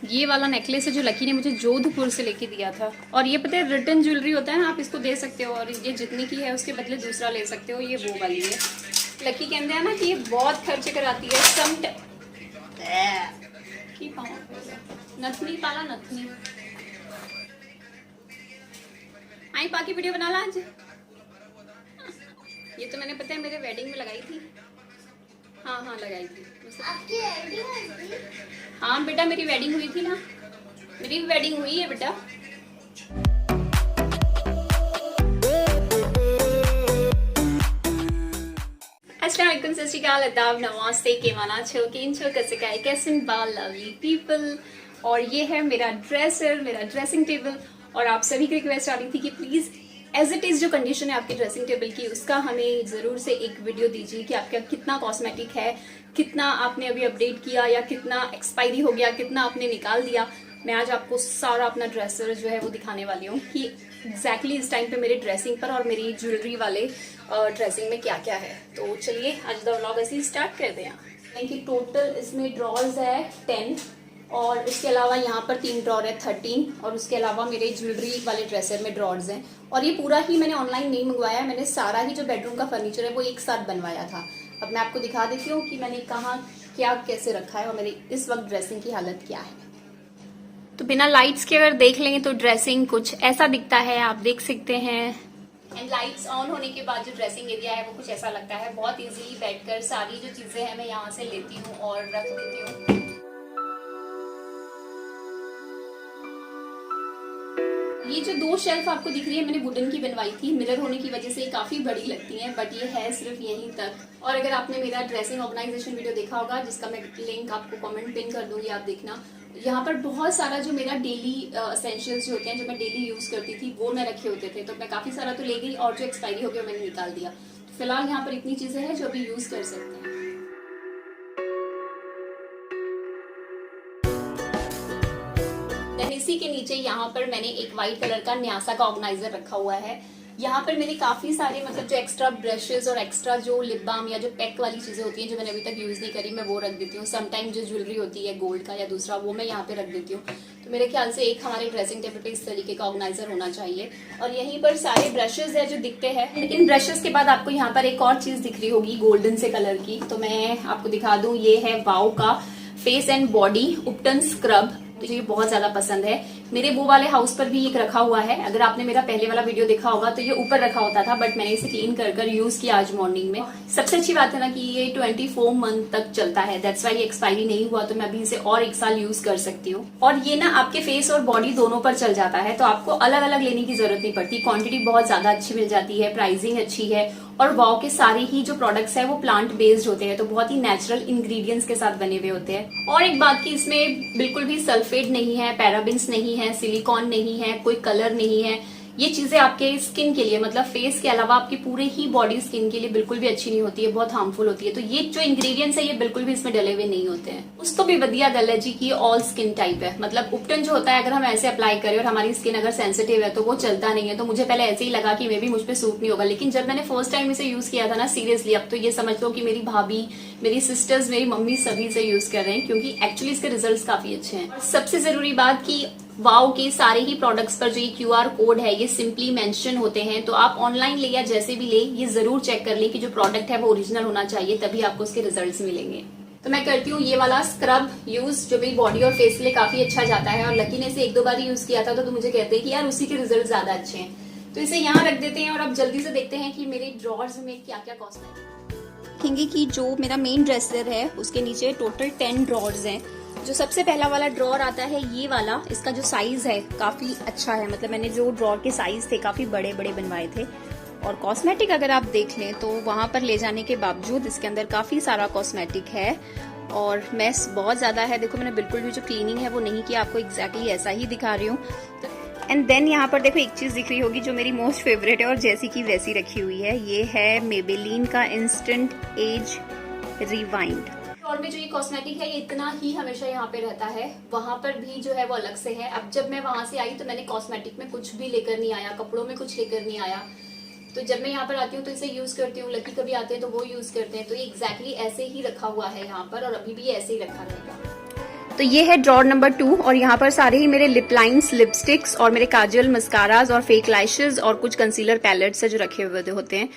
ये वाला नेकलेस है जो लकी ने मुझे जोधपुर से लेके दिया था। और ये पता है रिटर्न ज्वेलरी होता है ना, आप इसको दे सकते हो और ये जितनी की है उसके बदले दूसरा ले सकते हो। ये वो वाली है। लकी कहते हैं ना कि ये बहुत खर्च कराती है। नथनी पाला नथनी आई पाकी वीडियो बना ला आज। ये तो मैंने पता है मेरे वेडिंग में लगाई थी। हाँ लगाई थी। आपकी वेडिंग हुई? हाँ बेटा मेरी वेडिंग हुई थी ना, मेरी भी वेडिंग हुई है बेटा। अस्सलाम वालेकुम, सत श्री अकाल, अदाब, नमस्ते, केमाना छो केन छो कसकाय कैसन बाल लवली पीपल। और ये है मेरा ड्रेसर, मेरा ड्रेसिंग टेबल। और आप सभी की रिक्वेस्ट आ रही थी कि प्लीज एज इट इज जो कंडीशन है आपकी ड्रेसिंग टेबल की, उसका हमें जरूर से एक वीडियो दीजिए कि आपका कितना कॉस्मेटिक है, कितना आपने अभी अपडेट किया या कितना एक्सपायरी हो गया, कितना आपने निकाल दिया। मैं आज आपको सारा अपना ड्रेसर जो है वो दिखाने वाली हूँ कि एग्जैक्टली इस टाइम पे मेरे ड्रेसिंग पर और मेरी ज्वेलरी वाले ड्रेसिंग में क्या क्या है। तो चलिए आज द व्लॉग ऐसे ही स्टार्ट करते हैं। कि टोटल इसमें ड्रॉर्स है 10 और इसके अलावा यहाँ पर 3 ड्रॉर है 13 और उसके अलावा मेरे ज्वेलरी वाले ड्रेसर में ड्रॉर्स हैं। और ये पूरा ही मैंने ऑनलाइन नहीं मंगवाया, मैंने सारा ही जो बेडरूम का फर्नीचर है वो एक साथ बनवाया था। अब मैं आपको दिखा देती हूँ कि मैंने कहाँ क्या कैसे रखा है और मेरी इस वक्त ड्रेसिंग की हालत क्या है। तो बिना लाइट्स के अगर देख लेंगे तो ड्रेसिंग कुछ ऐसा दिखता है, आप देख सकते हैं। एंड लाइट्स ऑन होने के बाद जो ड्रेसिंग एरिया है वो कुछ ऐसा लगता है। बहुत इजीली बैठकर सारी जो चीजें हैं मैं यहाँ से लेती हूँ और रख देती हूँ। ये जो 2 शेल्फ आपको दिख रही है मैंने वुडन की बनवाई थी। मिरर होने की वजह से ये काफी बड़ी लगती हैं, बट ये है सिर्फ यहीं तक। और अगर आपने मेरा ड्रेसिंग ऑर्गेनाइजेशन वीडियो देखा होगा, जिसका मैं लिंक आपको कमेंट पिन कर दूंगी, आप देखना। यहाँ पर बहुत सारा जो मेरा डेली एसेंशियल्स जो होते हैं, जो मैं डेली यूज करती थी, वो मैं रखे होते थे। तो मैं काफी सारा तो ले गई और जो एक्सपायरी हो गया मैंने निकाल दिया। तो फिलहाल यहाँ पर इतनी चीजें हैं जो अभी यूज कर सकते हैं। इसी के नीचे यहाँ पर मैंने एक व्हाइट कलर का न्यासा का ऑर्गेनाइजर रखा हुआ है। यहाँ पर मेरे काफी सारे मतलब जो एक्स्ट्रा ब्रशेस और एक्स्ट्रा जो लिप बाम या जो पैक वाली चीजें होती हैं जो मैंने अभी तक यूज नहीं करी, मैं वो रख देती हूँ। समटाइम जो ज्वेलरी होती है गोल्ड का या दूसरा, वो मैं यहाँ पे रख देती हूँ। तो मेरे ख्याल से एक हमारे ड्रेसिंग टेबल पे इस तरीके का ऑर्गेनाइजर होना चाहिए। और यहीं पर सारे ब्रशेज है जो दिखते हैं। इन ब्रशेज के बाद आपको यहाँ पर एक और चीज दिख रही होगी गोल्डन से कलर की, तो मैं आपको दिखा दूं। ये है वाओ का फेस एंड बॉडी उपटन स्क्रब। मुझे ये बहुत ज्यादा पसंद है। मेरे वो वाले हाउस पर भी एक रखा हुआ है। अगर आपने मेरा पहले वाला वीडियो देखा होगा तो ये ऊपर रखा होता था, बट मैंने इसे क्लीन कर यूज किया आज मॉर्निंग में। सबसे अच्छी बात है ना कि ये 24 मंथ तक चलता है। दैट्स वाई ये एक्सपायरी नहीं हुआ, तो मैं अभी इसे और 1 साल यूज कर सकती हूँ। और ये ना आपके फेस और बॉडी दोनों पर चल जाता है, तो आपको अलग अलग लेने की जरूरत नहीं पड़ती। क्वांटिटी बहुत ज्यादा अच्छी मिल जाती है, प्राइसिंग अच्छी है। और वाओ के सारे ही जो प्रोडक्ट्स है वो प्लांट बेस्ड होते हैं, तो बहुत ही नेचुरल इंग्रेडिएंट्स के साथ बने हुए होते हैं। और एक बात की, इसमें बिल्कुल भी सल्फेट नहीं है, पैराबिन्स नहीं है, सिलिकॉन नहीं है, कोई कलर नहीं है। ये चीजें आपके स्किन के लिए, मतलब फेस के अलावा आपकी पूरे ही बॉडी स्किन के लिए बिल्कुल भी अच्छी नहीं होती है, बहुत हार्मफुल होती है। तो ये जो इंग्रेडिएंट्स है ये बिल्कुल भी इसमें डले हुए नहीं होते हैं। उसको भी बढ़िया गल है जी कि ऑल स्किन टाइप है। मतलब उपटन जो होता है अगर हम ऐसे अप्लाई करें और हमारी स्किन अगर सेंसिटिव है तो वो चलता नहीं है। तो मुझे पहले ऐसे ही लगा कि मे भी मुझ पर सूट नहीं होगा, लेकिन जब मैंने फर्स्ट टाइम इसे यूज किया था ना, सीरियसली अब तो ये समझ लो कि मेरी भाभी, मेरी सिस्टर्स, मेरी मम्मी सभी से यूज कर रहे हैं, क्योंकि एक्चुअली इसके रिजल्ट्स काफी अच्छे हैं। और सबसे जरूरी बात की वाओ के सारे ही प्रोडक्ट्स पर जो ये QR कोड है ये सिंपली मेंशन होते हैं। तो आप ऑनलाइन ले या जैसे भी ले, ये जरूर चेक कर लें कि जो प्रोडक्ट है वो ओरिजिनल होना चाहिए, तभी आपको उसके रिजल्ट्स मिलेंगे। तो मैं करती हूँ ये वाला स्क्रब यूज, जो मेरी बॉडी और फेस के लिए काफी अच्छा जाता है। और लकी ने इसे 1-2 बार यूज किया था, तो मुझे कहते हैं कि यार उसी के रिजल्ट ज्यादा अच्छे हैं। तो इसे यहाँ रख देते हैं और अब जल्दी से देखते हैं कि मेरे ड्रॉर्स में क्या क्या कॉस्मेटिक देखेंगे। कि जो मेरा मेन ड्रेसर है उसके नीचे टोटल 10 ड्रॉर्स हैं। जो सबसे पहला वाला ड्रॉर आता है ये वाला, इसका जो साइज है काफी अच्छा है। मतलब मैंने जो ड्रॉर के साइज थे काफी बड़े बड़े बनवाए थे। और कॉस्मेटिक अगर आप देख लें तो वहां पर ले जाने के बावजूद इसके अंदर काफी सारा कॉस्मेटिक है और मेस बहुत ज्यादा है। देखो मैंने बिल्कुल भी जो क्लीनिंग है वो नहीं किया, आपको एग्जैक्टली ऐसा ही दिखा रही हूँ। एंड देन यहाँ पर देखो एक चीज दिख रही होगी जो मेरी मोस्ट फेवरेट है और जैसी की वैसी रखी हुई है। ये है मेबेलिन का इंस्टेंट एज रिवाइंड। और में जो ये कॉस्मेटिक है ये इतना ही हमेशा यहाँ पे रहता है, वहां पर भी जो है वो अलग से है। अब जब मैं वहां से आई तो मैंने कॉस्मेटिक में कुछ भी लेकर नहीं आया, कपड़ों में कुछ लेकर नहीं आया। तो जब मैं यहाँ पर आती हूँ तो इसे यूज करती हूँ, लकी कभी आते हैं तो वो यूज करते हैं। तो ये एग्जैक्टली ऐसे ही रखा हुआ है यहाँ पर और अभी भी ऐसे ही रखा रहेगा। तो ये है ड्रॉर नंबर 2 और यहाँ पर सारे ही मेरे लिप लाइन्स, लिपस्टिक्स और मेरे काजल, मस्काराज और फेक लैशेज और कुछ कंसीलर पैलेट्स है जो रखे हुए होते हैं।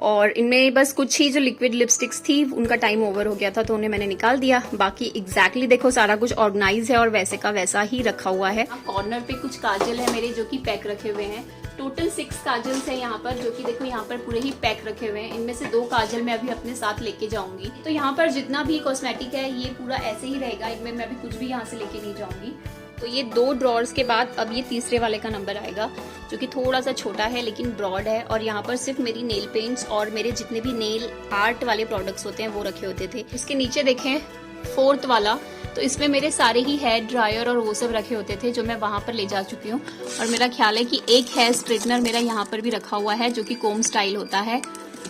और इनमें बस कुछ ही जो लिक्विड लिपस्टिक्स थी उनका टाइम ओवर हो गया था तो उन्हें मैंने निकाल दिया। बाकी एग्जैक्टली देखो सारा कुछ ऑर्गेनाइज है और वैसे का वैसा ही रखा हुआ है। कॉर्नर पे कुछ काजल है मेरे जो कि पैक रखे हुए हैं। टोटल 6 काजल्स है यहाँ पर, जो कि देखो यहाँ पर पूरे ही पैक रखे हुए हैं। इनमें से 2 काजल मैं अभी अपने साथ लेके जाऊंगी। तो यहाँ पर जितना भी कॉस्मेटिक है ये पूरा ऐसे ही रहेगा, इनमें मैं अभी कुछ भी यहाँ से लेके नहीं जाऊंगी। तो ये 2 ड्रॉर्स के बाद अब ये तीसरे वाले का नंबर आएगा जो कि थोड़ा सा छोटा है लेकिन ब्रॉड है। और यहाँ पर सिर्फ मेरी नेल पेंट्स और मेरे जितने भी नेल आर्ट वाले प्रोडक्ट्स होते हैं वो रखे होते थे। इसके नीचे देखें 4th वाला, तो इसमें मेरे सारे ही हेयर ड्रायर और वो सब रखे होते थे जो मैं वहां पर ले जा चुकी हूँ। और मेरा ख्याल है कि एक हेयर स्ट्रेटनर मेरा यहाँ पर भी रखा हुआ है जो कि कोम स्टाइल होता है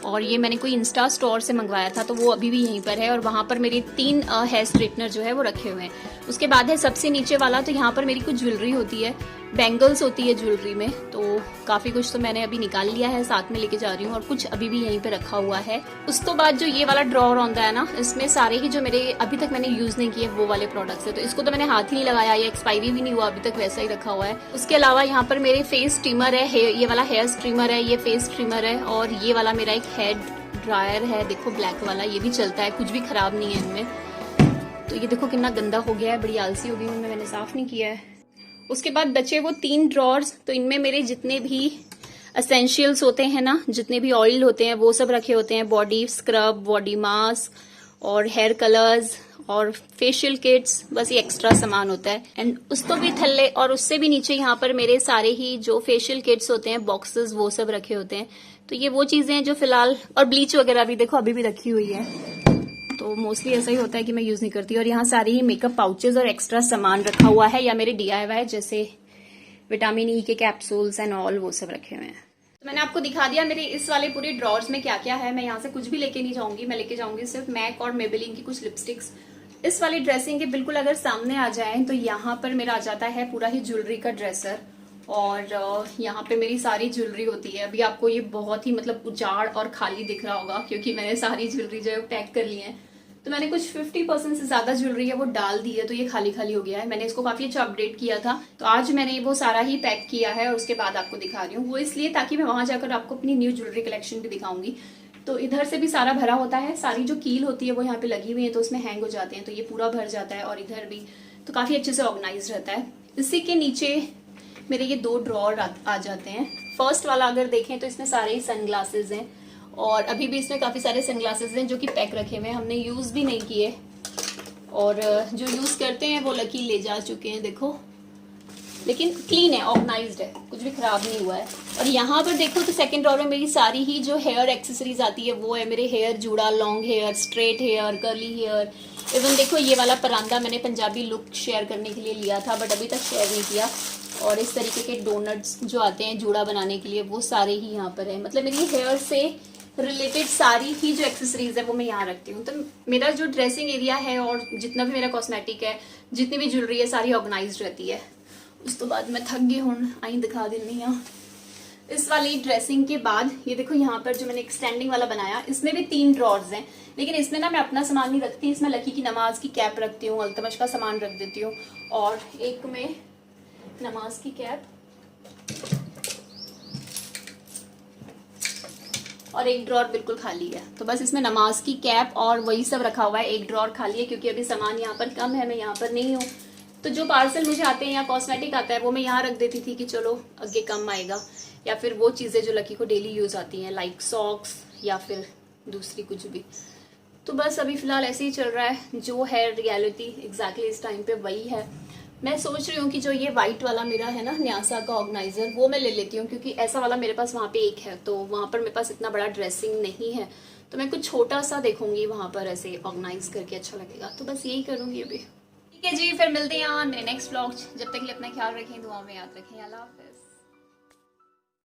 और ये मैंने कोई इंस्टा स्टोर से मंगवाया था तो वो अभी भी यहीं पर है। और वहां पर मेरे 3 हेयर स्ट्रेटनर जो है वो रखे हुए हैं। उसके बाद है सबसे नीचे वाला, तो यहाँ पर मेरी कुछ ज्वेलरी होती है, बैंगल्स होती है ज्वेलरी में, तो काफी कुछ तो मैंने अभी निकाल लिया है, साथ में लेके जा रही हूँ और कुछ अभी भी यहीं पे रखा हुआ है। उस तो बाद जो ये वाला ड्रॉर होता है ना, इसमें सारे ही जो मेरे अभी तक मैंने यूज नहीं किए वो वाले प्रोडक्ट्स है। तो इसको तो मैंने हाथ ही नहीं लगाया, ये एक्सपायरी भी नहीं हुआ, अभी तक वैसा ही रखा हुआ है। उसके अलावा यहाँ पर मेरे फेस स्टीमर है, ये वाला हेयर स्ट्रीमर है, ये फेस स्ट्रीमर है और ये वाला मेरा एक हेयर ड्रायर है, देखो ब्लैक वाला, ये भी चलता है, कुछ भी खराब नहीं है इनमें। तो ये देखो कितना गंदा हो गया है, बड़ी आलसी हो गई हूँ मैंने साफ नहीं किया है। उसके बाद बचे वो 3 ड्रॉर्स, तो इनमें मेरे जितने भी एसेंशियल्स होते हैं ना, जितने भी ऑयल होते हैं वो सब रखे होते हैं, बॉडी स्क्रब, बॉडी मास्क और हेयर कलर्स और फेशियल किट्स, बस ये एक्स्ट्रा सामान होता है। एंड उस तो भी थल्ले और उससे भी नीचे यहाँ पर मेरे सारे ही जो फेशियल किट्स होते हैं, बॉक्सेस, वो सब रखे होते हैं। तो ये वो चीजें हैं जो फिलहाल, और ब्लीच वगैरह भी देखो अभी भी रखी हुई है, तो मोस्टली ऐसा ही होता है कि मैं यूज नहीं करती। और यहाँ सारी ही मेकअप पाउचेस और एक्स्ट्रा सामान रखा हुआ है या मेरे DIY जैसे विटामिन ई के कैप्सूल्स एंड ऑल, वो सब रखे हुए हैं। तो मैंने आपको दिखा दिया मेरे इस वाले पूरे ड्रॉर्स में क्या क्या है। मैं यहाँ से कुछ भी लेके नहीं जाऊंगी, मैं लेके जाऊंगी सिर्फ मैक और मेबेलिन की कुछ लिपस्टिक्स। इस वाली ड्रेसिंग के बिल्कुल अगर सामने आ जाए तो यहाँ पर मेरा आ जाता है पूरा ही ज्वेलरी का ड्रेसर और यहाँ पे मेरी सारी ज्वेलरी होती है। अभी आपको ये बहुत ही मतलब उजाड़ और खाली दिख रहा होगा क्योंकि मैंने सारी ज्वेलरी जो है पैक कर ली है। तो मैंने कुछ 50% से ज्यादा ज्वेलरी है वो डाल दी है, तो ये खाली खाली हो गया है। मैंने इसको काफी अच्छा अपडेट किया था, तो आज मैंने वो सारा ही पैक किया है और उसके बाद आपको दिखा रही हूँ। वो इसलिए ताकि मैं वहां जाकर आपको अपनी न्यू ज्वेलरी कलेक्शन भी दिखाऊंगी। तो इधर से भी सारा भरा होता है, सारी जो कील होती है वो यहाँ पे लगी हुई है तो उसमें हैंग हो जाते हैं, तो ये पूरा भर जाता है और इधर भी, तो काफी अच्छे से ऑर्गेनाइज रहता है। इसी के नीचे मेरे ये 2 ड्रॉर आ जाते हैं। फर्स्ट वाला अगर देखें तो इसमें सारे ही सनग्लासेस हैं और अभी भी इसमें काफी सारे सनग्लासेस हैं जो कि पैक रखे हुए हैं, हमने यूज भी नहीं किए और जो यूज करते हैं वो लकी ले जा चुके हैं देखो, लेकिन क्लीन है, ऑर्गेनाइज्ड है, कुछ भी खराब नहीं हुआ है। और यहाँ पर देखो तो सेकंड ड्रॉर में मेरी सारी ही जो हेयर एक्सेसरीज आती है वो है, मेरे हेयर जूड़ा, long hair, straight hair, curly hair. Even देखो ये वाला परांदा मैंने पंजाबी लुक शेयर करने के लिए लिया था बट अभी तक शेयर नहीं किया। और इस तरीके के डोनट्स जो आते हैं जूड़ा बनाने के लिए वो सारे ही यहाँ पर है। मतलब मेरी हेयर से रिलेटेड सारी ही जो एक्सेसरीज है वो मैं यहाँ रखती हूँ। तो मेरा जो ड्रेसिंग एरिया है और जितना भी मेरा कॉस्मेटिक है, जितनी भी ज्वेलरी है, सारी ऑर्गेनाइज्ड रहती है। उस तो बाद मैं थक गई हूँ, आई दिखा देनी है। इस वाली ड्रेसिंग के बाद ये देखो यहाँ पर जो मैंने एक्सटेंडिंग वाला बनाया, इसमें भी 3 ड्रॉर्स हैं, लेकिन इसमें ना मैं अपना सामान नहीं रखती, इसमें लकी की नमाज की कैप रखती हूँ, अल्तमश का सामान रख देती हूँ और एक में नमाज की कैप और एक ड्रॉर बिल्कुल खाली है। तो बस इसमें नमाज की कैप और वही सब रखा हुआ है, एक ड्रॉर खाली है क्योंकि अभी सामान यहाँ पर कम है, मैं यहाँ पर नहीं हूँ। तो जो पार्सल मुझे आते हैं या कॉस्मेटिक आता है वो मैं यहाँ रख देती थी कि चलो आगे कम आएगा, या फिर वो चीज़ें जो लकी को डेली यूज आती हैं लाइक सॉक्स या फिर दूसरी कुछ भी। तो बस अभी फिलहाल ऐसे ही चल रहा है, जो है रियलिटी एग्जैक्टली इस टाइम पे वही है। मैं सोच रही हूँ कि जो ये वाइट वाला मेरा है ना न्यासा का ऑर्गेनाइजर, वो मैं ले लेती हूँ क्योंकि ऐसा वाला मेरे पास वहाँ पे एक है, तो वहाँ पर मेरे पास इतना बड़ा ड्रेसिंग नहीं है, तो मैं कुछ छोटा सा देखूंगी वहाँ पर ऐसे ऑर्गेनाइज करके, अच्छा लगेगा। तो बस यही करूंगी अभी। ठीक है जी, फिर मिलते हैं मेरे नेक्स्ट व्लॉग। जब तक के लिए अपना ख्याल रखें, दुआ में याद रखें। अल्लाह हाफ़िज़।